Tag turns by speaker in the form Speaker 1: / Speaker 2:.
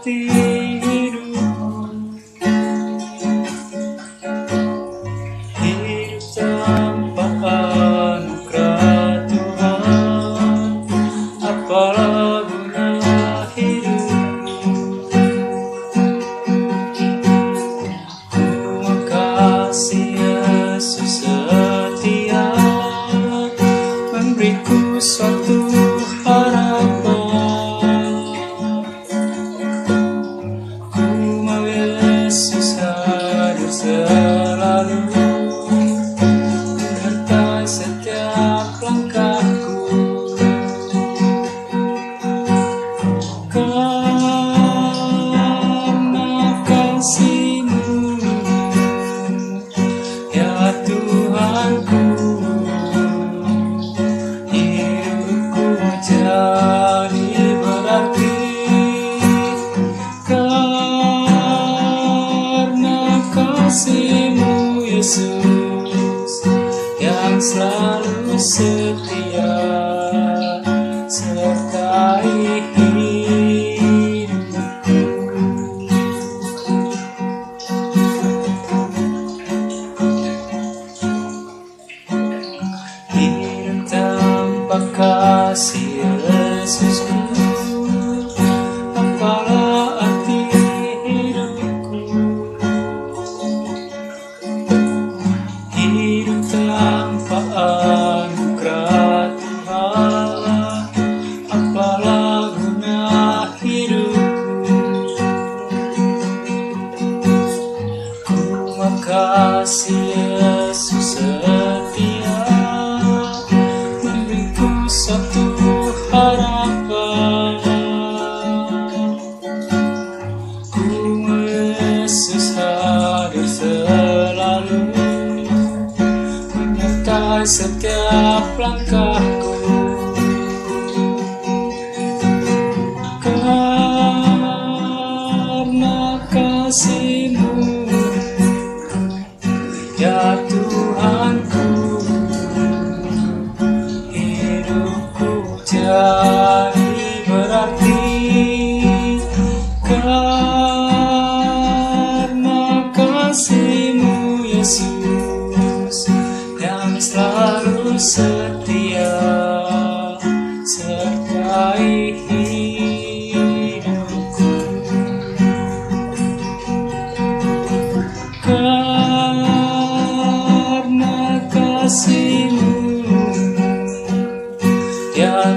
Speaker 1: arti hidupku. Hidup tanpa anugerah Tuhan, apalah guna hidupku. Ku mengasihi Yesus setia, memberiku suatu harapan. Ku mau Yesus hadir selalu, menyertai setiap langkahku. Karena kasih-Mu, ya Tuhanku, hidupku jadi berarti. Karena kasih-Mu Yesus, yang selalu setia sertai hidupku. Hidup tanpa kasih Yesusku, apalah arti hidupku. Hidup tanpa anugerah Tuhan, apalah guna hidupku. Ku mengasihi Yesus setia, memberiku suatu harapan. Ku mau Yesus hadir selalu, menyertai setiap langkahku. Karena kasih-Mu, ya Tuhanku, hidupku jadi berarti. Karena kasih-Mu Yesus, yang selalu setia sertai hidupku. Karena kasih-Mu, ya